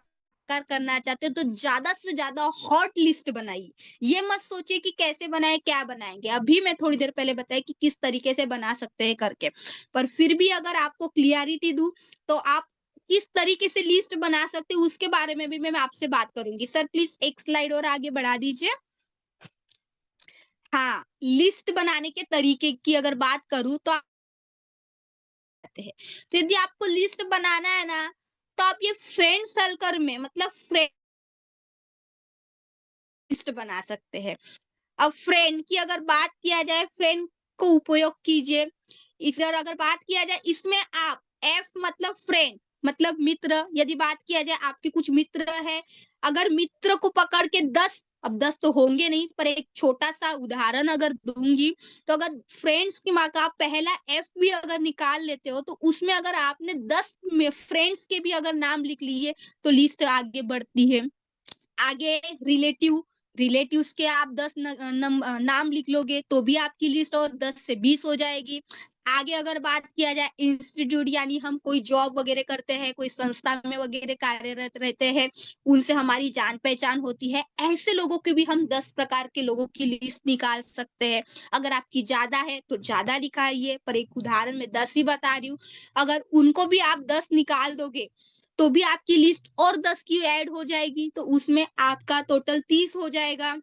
करना चाहते हो तो ज़्यादा से ज़्यादा हॉट लिस्ट बनाइए। ये मत सोचिए कि कैसे बनाएँ, क्या बनाएँगे? अभी मैं थोड़ी देर पहले बताई कि किस तरीके से बना सकते हैं करके। पर फिर भी अगर आपको क्लैरिटी दूँ तो आप किस तरीके से लिस्ट बना सकते हो उसके बारे में भी मैं आपसे बात करूँगी। सर प्लीज़ एक स्लाइड और आगे बढ़ा दीजिए। हाँ, लिस्ट बनाने के तरीके की अगर बात करूँ तो आते हैं। तो यदि आपको लिस्ट बनाना है ना, तो आप ये फ्रेंड सर्कल में मतलब फ्रेंड लिस्ट बना सकते हैं। अब फ्रेंड की अगर बात किया जाए, फ्रेंड को उपयोग कीजिए। अगर बात किया जाए इसमें आप एफ मतलब फ्रेंड मतलब मित्र, यदि बात किया जाए आपके कुछ मित्र है, अगर मित्र को पकड़ के 10, अब 10 तो होंगे नहीं पर एक छोटा-सा उदाहरण अगर दूँगी, तो अगर फ्रेंड्स की माँ का आप पहला एफ भी अगर निकाल लेते हो, तो उसमें अगर आपने 10 में फ्रेंड्स के भी अगर नाम लिख लिए, तो लिस्ट आगे बढ़ती है। आगे रिलेटिव्स के आप 10 नाम लिख लोगे तो भी आपकी लिस्ट और 10 से 20 हो जाएगी। आगे अगर बात किया जाए इंस्टीट्यूट यानी हम कोई जॉब वगैरह करते हैं, कोई संस्था में वगैरह कार्यरत रहते हैं, उनसे हमारी जान-पहचान होती है। ऐसे लोगों की भी हम 10 प्रकार के लोगों की लिस्ट निकाल सकते हैं। अगर आपकी ज़्यादा है तो ज़्यादा लिखाइए, पर एक उदाहरण मैं 10 ही बता रही हूँ। अगर उनको भी आप 10 निकाल दोगे तो भी आपकी लिस्ट और 10 की ऐड हो जाएगी, तो उसमें आपका टोटल 30 हो जाएगा।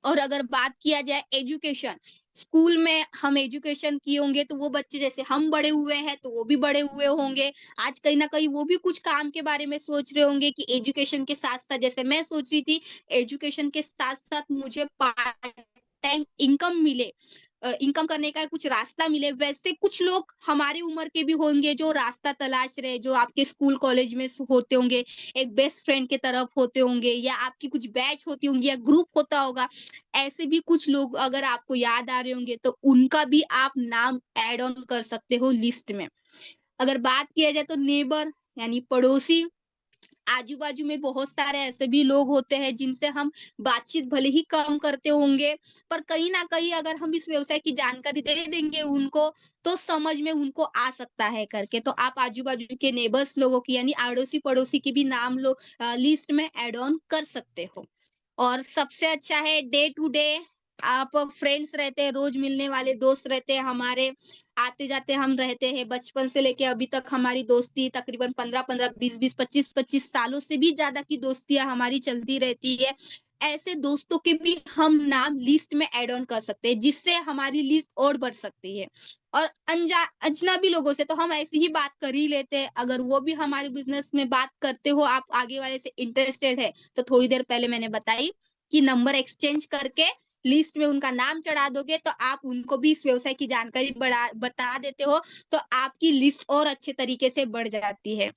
और अगर बात किया जाए एजुकेशन, स्कूल में हम एजुकेशन किए होंगे तो वो बच्चे जैसे हम बड़े हुए हैं तो वो भी बड़े हुए होंगे। आज कहीं न कहीं वो भी कुछ काम के बारे में सोच रहे होंगे कि एजुकेशन के साथ-साथ जैसे मैं सोच रही थी एजुकेशन के साथ-साथ मुझे पार्ट टाइम इनकम मिले। इनकम करने का कुछ रास्ता मिले, वैसे कुछ लोग हमारी उम्र के भी होंगे जो रास्ता तलाश रहे, जो आपके स्कूल कॉलेज में होते होंगे, एक बेस्ट फ्रेंड की तरफ होते होंगे या आपकी कुछ बैच होती होंगी या ग्रुप होता होगा। ऐसे भी कुछ लोग अगर आपको याद आ रहे होंगे तो उनका भी आप नाम ऐड ऑन कर सकते हो लिस्ट में। अगर बात किया जाए तो नेबर यानी पड़ोसी, आजू-बाजू में बहुत सारे ऐसे भी लोग होते हैं जिनसे हम बातचीत भले ही कम करते होंगे, पर कहीं न कहीं अगर हम इस व्यवसाय की जानकारी दे देंगे उनको, तो समझ में उनको आ सकता है करके। तो आप आजू-बाजू के नेबर्स लोगों की यानी अड़ोसी-पड़ोसी की भी नाम लिस्ट में ऐड ऑन कर सकते हो। और सबसे अच्छा है डे टू डे आप फ्रेंड्स रहते हैं, रोज़ मिलने वाले दोस्त रहते हैं हमारे, आते-जाते हम रहते हैं, बचपन से लेके अभी तक हमारी दोस्ती तकरीबन 15-15, 20-20, 25-25 सालों से भी ज़्यादा की दोस्तियाँ हमारी चलती रहती है। ऐसे दोस्तों के भी हम नाम लिस्ट में ऐड ऑन कर सकते हैं, जिससे हमारी लिस्ट और बढ़ सकती है। और अजनबी लोगों से तो हम ऐसी ही बात कर ही लेते हैं, अगर वो भी हमारे बिज़नेस में बात करते हो, आप आगे वाले से इंटरेस्टेड है, तो थोड़ी देर पहले मैंने बताई कि नंबर एक्सचेंज करके लिस्ट में उनका नाम चढ़ा दोगे तो आप उनको भी इस व्यवसाय की जानकारी बता देते हो, तो आपकी लिस्ट और अच्छे तरीके से बढ़ जाती है।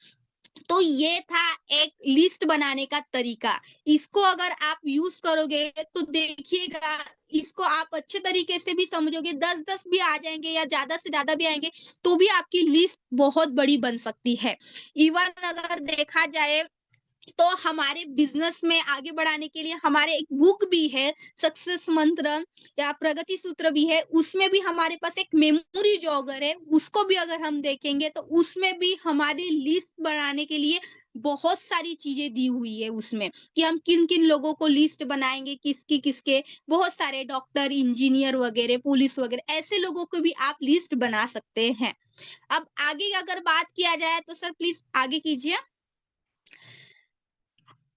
तो ये था एक लिस्ट बनाने का तरीका। इसको अगर आप यूज़ करोगे तो देखिएगा इसको आप अच्छे तरीके से भी समझोगे 10-10 भी आ जाएँगे या ज़्यादा से ज़्यादा भी आएँगे, तो भी आपकी लिस्ट बहुत बड़ी बन सकती है। इवन अगर देखा जाए तो हमारे बिज़नेस में आगे बढ़ाने के लिए हमारे एक बुक भी है, सक्सेस मंत्र या प्रगति सूत्र भी है, उसमें भी हमारे पास एक मेमोरी जॉगर है, उसको भी अगर हम देखेंगे तो उसमें भी हमारी लिस्ट बनाने के लिए बहुत सारी चीज़ें दी हुई है उसमें, कि हम किन-किन लोगों को लिस्ट बनाएँगे, किसके बहुत सारे डॉक्टर, इंजीनियर वगैरह, पुलिस वगैरह ऐसे लोगों को भी आप लिस्ट बना सकते हैं। अब आगे अगर बात किया जाए तो सर प्लीज़ आगे कीजिए।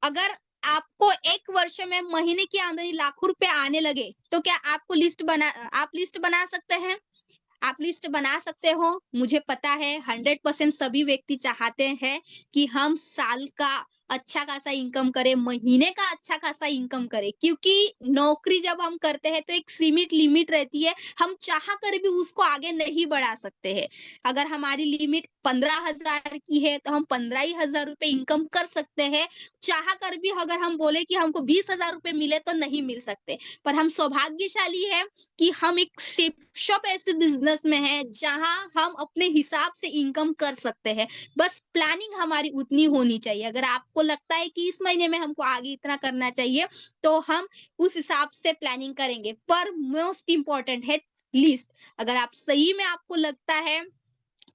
अगर आपको 1 वर्ष में महीने की आमदनी लाखों रुपए आने लगे, तो क्या आप लिस्ट बना सकते हैं? आप लिस्ट बना सकते हो। मुझे पता है 100% सभी व्यक्ति चाहते हैं कि हम साल का अच्छा खासा इनकम करें, महीने का अच्छा खासा इनकम करें, क्योंकि नौकरी जब हम करते हैं तो एक सीमित लिमिट रहती है, हम चाह कर भी उसको आगे नहीं बढ़ा सकते हैं। अगर हमारी लिमिट 15,000 की है तो हम 15 ही हज़ार रुपए इनकम कर सकते हैं। चाह कर भी अगर हम बोले कि हमको 20,000 रुपए मिले तो नहीं मिल सकते। पर हम सौभाग्यशाली हैं कि हम एक सेफ शॉप ऐसे बिज़नेस में हैं, जहाँ हम अपने हिसाब से इनकम कर सकते हैं। बस प्लानिंग हमारी उतनी होनी चाहिए। अगर आपको लगता है कि इस महीने में हमको आगे इतना करना चाहिए, तो हम उस हिसाब से प्लानिंग करेंगे। पर मोस्ट इम्पोर्टेंट है लिस्ट। अगर आप सही में आपको लगता है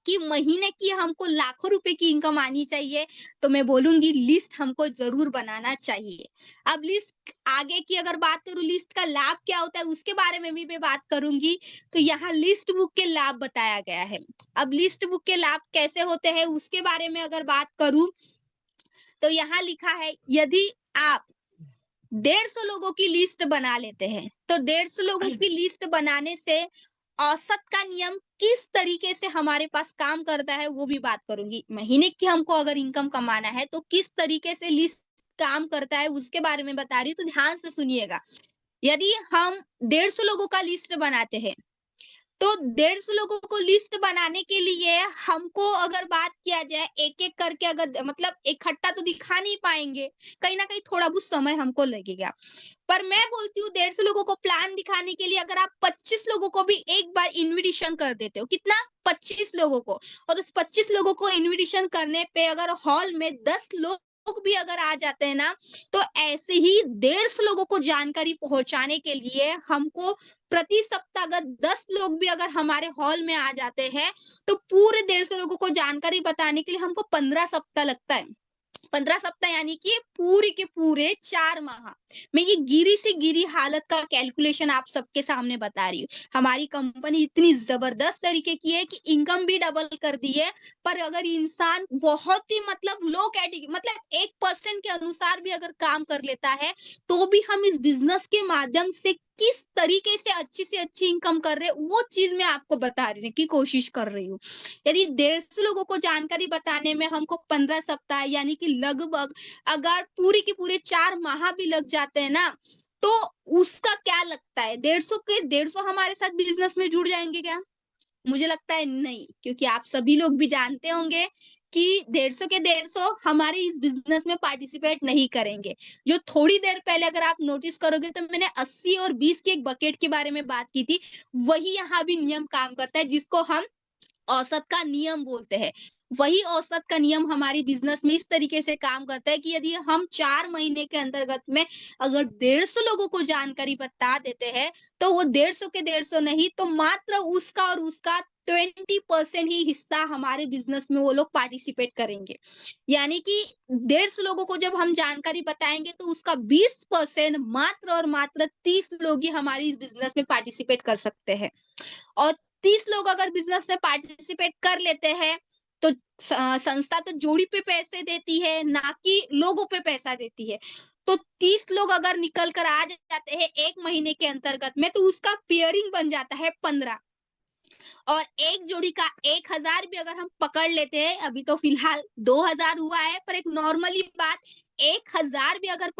कि महीने की हमको लाखों रुपए की इनकम आनी चाहिए, तो मैं बोलूँगी लिस्ट हमको ज़रूर बनाना चाहिए। अब लिस्ट आगे की अगर बात करूँ लिस्ट का लाभ क्या होता है उसके बारे में भी मैं बात करूँगी, तो यहाँ लिस्ट बुक के लाभ बताया गया है। अब लिस्ट बुक के लाभ कैसे होते हैं उसके बारे में अगर बात करूँ, तो यहाँ लिखा है यदि आप 150 लोगों की लिस्ट बना लेते हैं, तो 150 लोगों की लिस्ट बनाने से औसत का नियम किस तरीके से हमारे पास काम करता है वो भी बात करूँगी। महीने की हमको अगर इनकम कमाना है तो किस तरीके से लिस्ट काम करता है उसके बारे में बता रही हूँ, तो ध्यान से सुनिएगा। यदि हम 150 लोगों का लिस्ट बनाते हैं तो 150 लोगों को लिस्ट बनाने के लिए हमको अगर बात किया जाए एक-एक करके अगर मतलब इकट्ठा तो दिखा नहीं पाएँगे, कहीं न कहीं थोड़ा बहुत समय हमको लगेगा। पर मैं बोलती हूँ 150 लोगों को प्लान दिखाने के लिए अगर आप 25 लोगों को भी एक बार इन्विटेशन कर देते हो, कितना? 25 लोगों को और उस 25 लोगों को इन्विटेशन करने पे अगर हॉल में 10 लोग भी अगर आ जाते हैं ना, तो ऐसे ही 150 लोगों को जानकारी पहुँचाने के लिए हमको प्रति सप्ताह अगर 10 लोग भी अगर हमारे हॉल में आ जाते हैं, तो पूरे 150 लोगों को जानकारी बताने के लिए हमको 15 सप्ताह लगता है। 15 सप्ताह यानी कि पूरे के पूरे 4 माह। मैं ये गिरी से गिरी हालत का कैलकुलेशन आप सबके सामने बता रही हूँ। हमारी कंपनी इतनी ज़बरदस्त तरीके की है कि इनकम भी डबल कर दी है, पर अगर इंसान बहुत ही मतलब लो कैटेगरी मतलब 1% के अनुसार भी अगर काम कर लेता है, तो भी हम इस बिज़नेस के माध्यम से किस तरीके से अच्छी इनकम कर रहे हैं, वो चीज़ मैं आपको बता रही की कोशिश कर रही हूँ। यदि 150 लोगों को जानकारी बताने में हमको 15 सप्ताह यानी कि लगभग अगर पूरे के पूरे 4 माह भी लग जाते हैं ना, तो उसका क्या लगता है 150 के 150 हमारे साथ बिज़नेस में जुड़ जाएँगे क्या? मुझे लगता है नहीं, क्योंकि आप सभी लोग भी जानते होंगे कि 150 के 150 हमारे इस बिज़नेस में पार्टिसिपेट नहीं करेंगे। जो थोड़ी देर पहले अगर आप नोटिस करोगे तो मैंने 80 और 20 के एक बकेट के बारे में बात की थी, वही यहाँ भी नियम काम करता है जिसको हम औसत का नियम बोलते हैं। वही औसत का नियम हमारी बिज़नेस में इस तरीके से काम करता है कि यदि हम 4 महीने के अंतर्गत में अगर 150 लोगों को जानकारी बता देते हैं, तो वो 150 के 150 नहीं तो मात्र उसका और उसका 20% ही हिस्सा हमारे बिज़नेस में वो लोग पार्टिसिपेट करेंगे। यानी कि 150 लोगों को जब हम जानकारी बताएँगे तो उसका 20% मात्र और मात्र 30 लोग ही हमारी इस बिज़नेस में पार्टिसिपेट कर सकते हैं। और 30 लोग अगर बिज़नेस में पार्टिसिपेट कर लेते हैं, तो संस्था तो जोड़ी पे पैसे देती है, ना कि लोगों पे पैसा देती है। तो 30 लोग अगर निकल कर आ जाते हैं 1 महीने के अंतर्गत में, तो उसका पेयरिंग बन जाता है 15 और एक जोड़ी का 1000 भी अगर हम पकड़ लेते हैं, अभी तो फिलहाल 2000 हुआ है, पर एक नॉर्मली बात 1000 भी अगर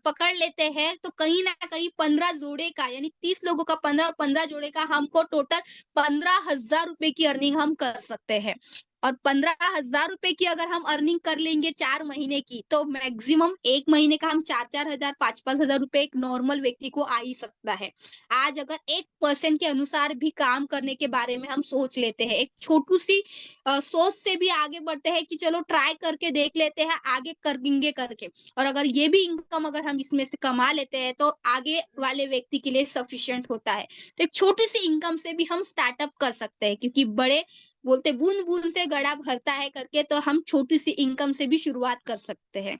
पकड़ लेते हैं, तो कहीं न कहीं 15 जोड़े का यानी 30 लोगों का 15 और 15 जोड़े का हमको टोटल 15,000 रुपए की अर्निंग हम कर सकते हैं। और 15,000 रुपए की अगर हम अर्निंग कर लेंगे 4 महीने की, तो मैक्सिमम 1 महीने का हम 4-4 हज़ार, 5-5 हज़ार रुपए एक नॉर्मल व्यक्ति को आ ही सकता है। आज अगर 1% के अनुसार भी काम करने के बारे में हम सोच लेते हैं, एक छोटू-सी सोच से भी आगे बढ़ते हैं कि चलो ट्राई करके देख लेते हैं, आगे करेंगे करके। और अगर ये भी इनकम अगर हम इसमें से कमा लेते हैं, तो आगे वाले व्यक्ति के लिए सफिशिएंट होता है। तो एक छोटी-सी इनकम से भी हम स्टार्टअप कर सकते हैं क्योंकि बड़े बोलते बूँद-बूँद से घड़ा भरता है करके, तो हम छोटी-सी इनकम से भी शुरुआत कर सकते हैं।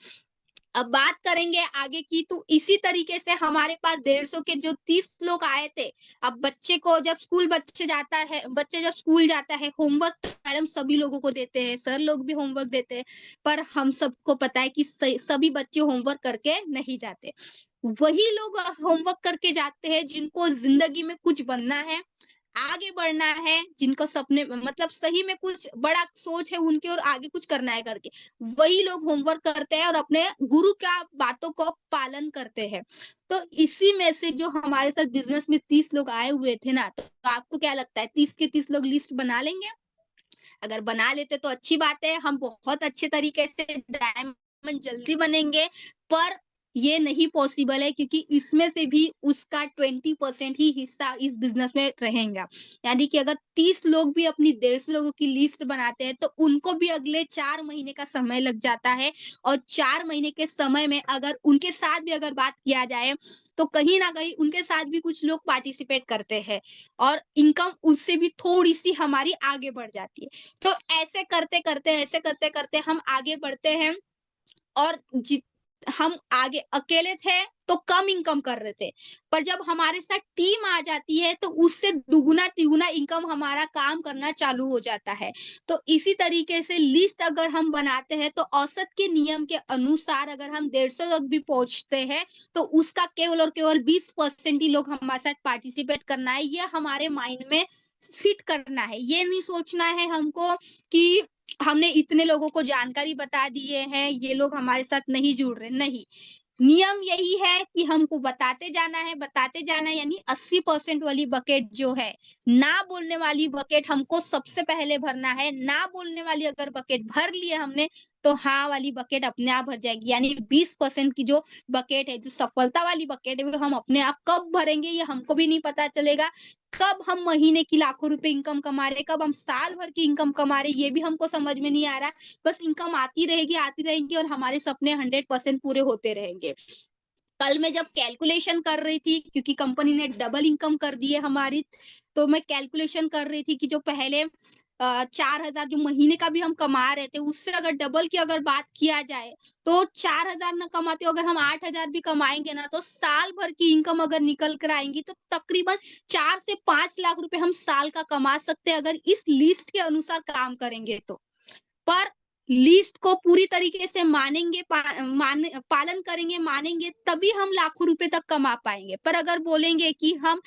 अब बात करेंगे आगे की तो इसी तरीके से हमारे पास 150 के जो 30 लोग आए थे। अब बच्चे जब स्कूल जाता है होमवर्क तो मैडम सभी लोगों को देते हैं, सर लोग भी होमवर्क देते हैं। पर हम सबको पता है कि सभी बच्चे होमवर्क करके नहीं जाते। वही लोग होमवर्क करके जाते हैं जिनको ज़िंदगी में कुछ बनना है, आगे बढ़ना है, जिनको सपने मतलब सही में कुछ बड़ा सोच है उनकी और आगे कुछ करना है करके। वही लोग होमवर्क करते हैं और अपने गुरु का बातों को पालन करते हैं। तो इसी में से जो हमारे साथ बिज़नेस में 30 लोग आए हुए थे ना, तो आपको क्या लगता है 30 के 30 लोग लिस्ट बना लेंगे? अगर बना लेते तो अच्छी बात है, हम बहुत अच्छे तरीके से डायमंड जल्दी बनेंगे, पर ये नहीं पॉसिबल है क्योंकि इसमें से भी उसका 20% ही हिस्सा इस बिज़नेस में रहेगा। यानी कि अगर 30 लोग भी अपनी 150 लोगों की लिस्ट बनाते हैं, तो उनको भी अगले 4 महीने का समय लग जाता है और 4 महीने के समय में अगर उनके साथ भी अगर बात किया जाए, तो कहीं न कहीं उनके साथ भी कुछ लोग पार्टिसिपेट करते हैं और इनकम उससे भी थोड़ी-सी हमारी आगे बढ़ जाती है। तो ऐसे करते-करते हम आगे बढ़ते हैं और हम आगे अकेले थे तो कम इनकम कर रहे थे। पर जब हमारे साथ टीम आ जाती है तो उससे दुगुना-तिगुना इनकम हमारा काम करना चालू हो जाता है। तो इसी तरीके से लिस्ट अगर हम बनाते हैं तो औसत के नियम के अनुसार अगर हम 150 तक भी पहुँचते हैं तो उसका केवल और केवल 20% ही लोग हमारे साथ पार्टिसिपेट करना है। ये हमारे माइंड में फिट करना है। ये नहीं सोचना है हमको कि हमने इतने लोगों को जानकारी बता दिए हैं, ये लोग हमारे साथ नहीं जुड़ रहे, नहीं। नियम यही है कि हमको बताते जाना यानी 80% वाली बकेट जो है, ना बोलने वाली बकेट हमको सबसे पहले भरना है। ना बोलने वाली अगर बकेट भर लिए हमने, तो हाँ वाली बकेट अपने आप भर जाएगी। यानी 20% की जो बकेट है, जो सफलता वाली बकेट है, वो हम अपने आप कब भरेंगे ये हमको भी नहीं पता चलेगा। कब हम महीने की लाखों रुपए इनकम कमा रहे, कब हम साल भर की इनकम कमा रहे, ये भी हमको समझ में नहीं आ रहा। बस इनकम आती रहेगी और हमारे सपने 100% पूरे होते रहेंगे। कल मैं जब कैलकुलेशन कर रही थी, क्योंकि कंपनी ने डबल इनकम कर दी है हमारी, तो मैं कैलकुलेशन कर रही थी कि जो पहले 4,000 जो महीने का भी हम कमा रहे थे, उससे अगर डबल की अगर बात किया जाए, तो 4,000 ना कमाते अगर हम 8,000 भी कमाएंगे ना, तो साल भर की इनकम अगर निकल कर आएंगी, तो तकरीबन 4 से 5 लाख रुपए हम साल का कमा सकते हैं, अगर इस लिस्ट के अनुसार काम करेंगे तो। पर लिस्ट को पूरी तरीके से पालन करेंगे, मानेंगे, तभी हम लाखों रुपए तक कमा पाएंगे। पर अगर बोलेंगे कि हम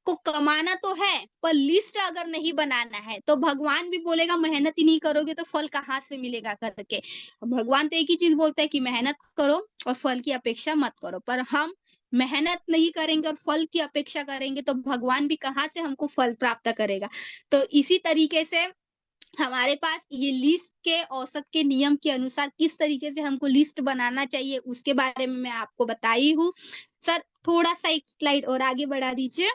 को कमाना तो है, पर लिस्ट अगर नहीं बनाना है, तो भगवान भी बोलेगा मेहनत ही नहीं करोगे तो फल कहाँ से मिलेगा करके। भगवान तो एक ही चीज बोलता है कि मेहनत करो और फल की अपेक्षा मत करो। पर हम मेहनत नहीं करेंगे और फल की अपेक्षा करेंगे, तो भगवान भी कहाँ से हमको फल प्राप्त करेगा। तो इसी तरीके से हमारे पास ये लिस्ट के औसत के नियम के अनुसार किस तरीके से हमको लिस्ट बनाना चाहिए, उसके बारे में मैं आपको बताई हूँ। सर, थोड़ा-सा एक स्लाइड और आगे बढ़ा दीजिए।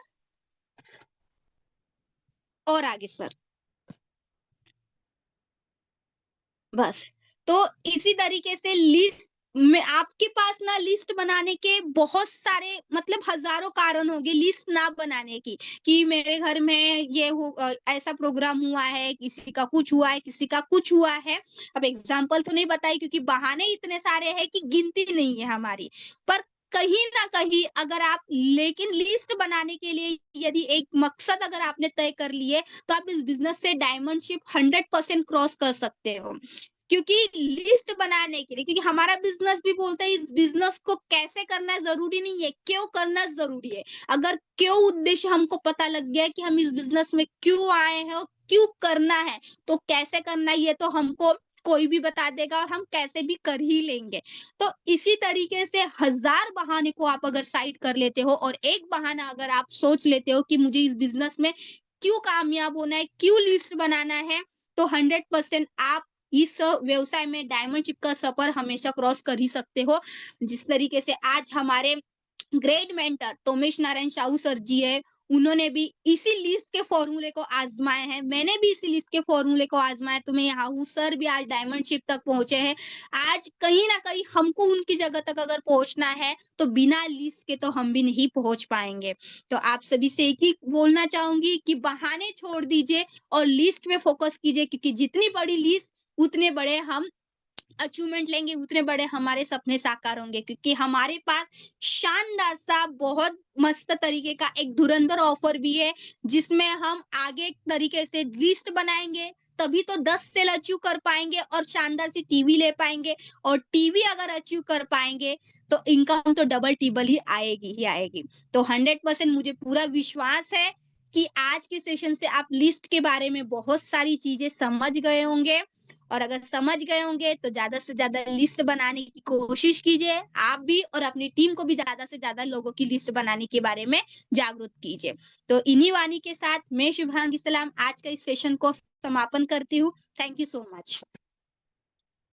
और आगे सर। बस। तो इसी तरीके से लिस्ट में आपके पास ना लिस्ट बनाने के बहुत सारे मतलब हज़ारों कारण होंगे लिस्ट ना बनाने की, कि मेरे घर में ऐसा प्रोग्राम हुआ है, किसी का कुछ हुआ है, किसी का कुछ हुआ है। अब एग्ज़ाम्पल तो नहीं बताई क्योंकि बहाने इतने सारे हैं कि गिनती नहीं है हमारी। पर कहीं न कहीं अगर आप लेकिन लिस्ट बनाने के लिए यदि एक मकसद अगर आपने तय कर लिए, तो आप इस बिज़नेस से डायमंडशिप 100% क्रॉस कर सकते हो। क्योंकि लिस्ट बनाने के लिए, क्योंकि हमारा बिज़नेस भी बोलता है इस बिज़नेस को कैसे करना ज़रूरी नहीं है, क्यों करना ज़रूरी है। अगर क्यों उद्देश्य हमको पता लग गया है कि हम इस बिज़नेस में क्यों आए हैं और क्यों करना है, तो कैसे करना है ये तो हमको कोई भी बता देगा और हम कैसे भी कर ही लेंगे। तो इसी तरीके से हज़ार बहाने को आप अगर साइड कर लेते हो और एक बहाना अगर आप सोच लेते हो कि मुझे इस बिज़नेस में क्यों कामयाब होना है, क्यों लिस्ट बनाना है, तो 100% आप इस व्यवसाय में डायमंडशिप का सफ़र हमेशा क्रॉस कर ही सकते हो। जिस तरीके से आज हमारे great mentor Tomesh Narayan Sahu sir ji है, उन्होंने भी इसी लिस्ट के फॉर्मूले को आज़माए हैं। मैंने भी इसी लिस्ट के फॉर्मूले को आज़माया तो मैं यहाँ हूँ। सर भी आज डायमंडशिप तक पहुँचे हैं। आज कहीं न कहीं हमको उनकी जगह तक अगर पहुँचना है, तो बिना लिस्ट के तो हम भी नहीं पहुँच पाएँगे। तो आप सभी से एक ही बोलना चाहूँगी कि बहाने छोड़ दीजिए और लिस्ट पे फ़ोकस कीजिए, क्योंकि जितनी बड़ी लिस्ट उतने बड़े हम अचीवमेंट लेंगे, उतने बड़े हमारे सपने साकार होंगे, क्योंकि हमारे पास शानदार सा बहुत मस्त तरीके का एक धुरंधर ऑफर भी है, जिसमें हम आगे तरीके से लिस्ट बनाएँगे, तभी तो 10 सेल अचीव कर पाएँगे और शानदार सी टीवी ले पाएँगे, और टीवी अगर अचीव कर पाएँगे, तो इनकम तो डबल टिबल ही आएगी ही आएगी। तो 100% मुझे पूरा विश्वास है कि आज के सेशन से आप लिस्ट के बारे में बहुत सारी चीज़ें समझ गए होंगे, और अगर समझ गए होंगे तो ज़्यादा से ज़्यादा लिस्ट बनाने की कोशिश कीजिए, आप भी और अपनी टीम को भी ज़्यादा से ज़्यादा लोगों की लिस्ट बनाने के बारे में जागरूक कीजिए। तो इन्हीं वाणी के साथ मैं शुभांगी सलाम आज का इस सेशन को समापन करती हूँ। Thank you so much.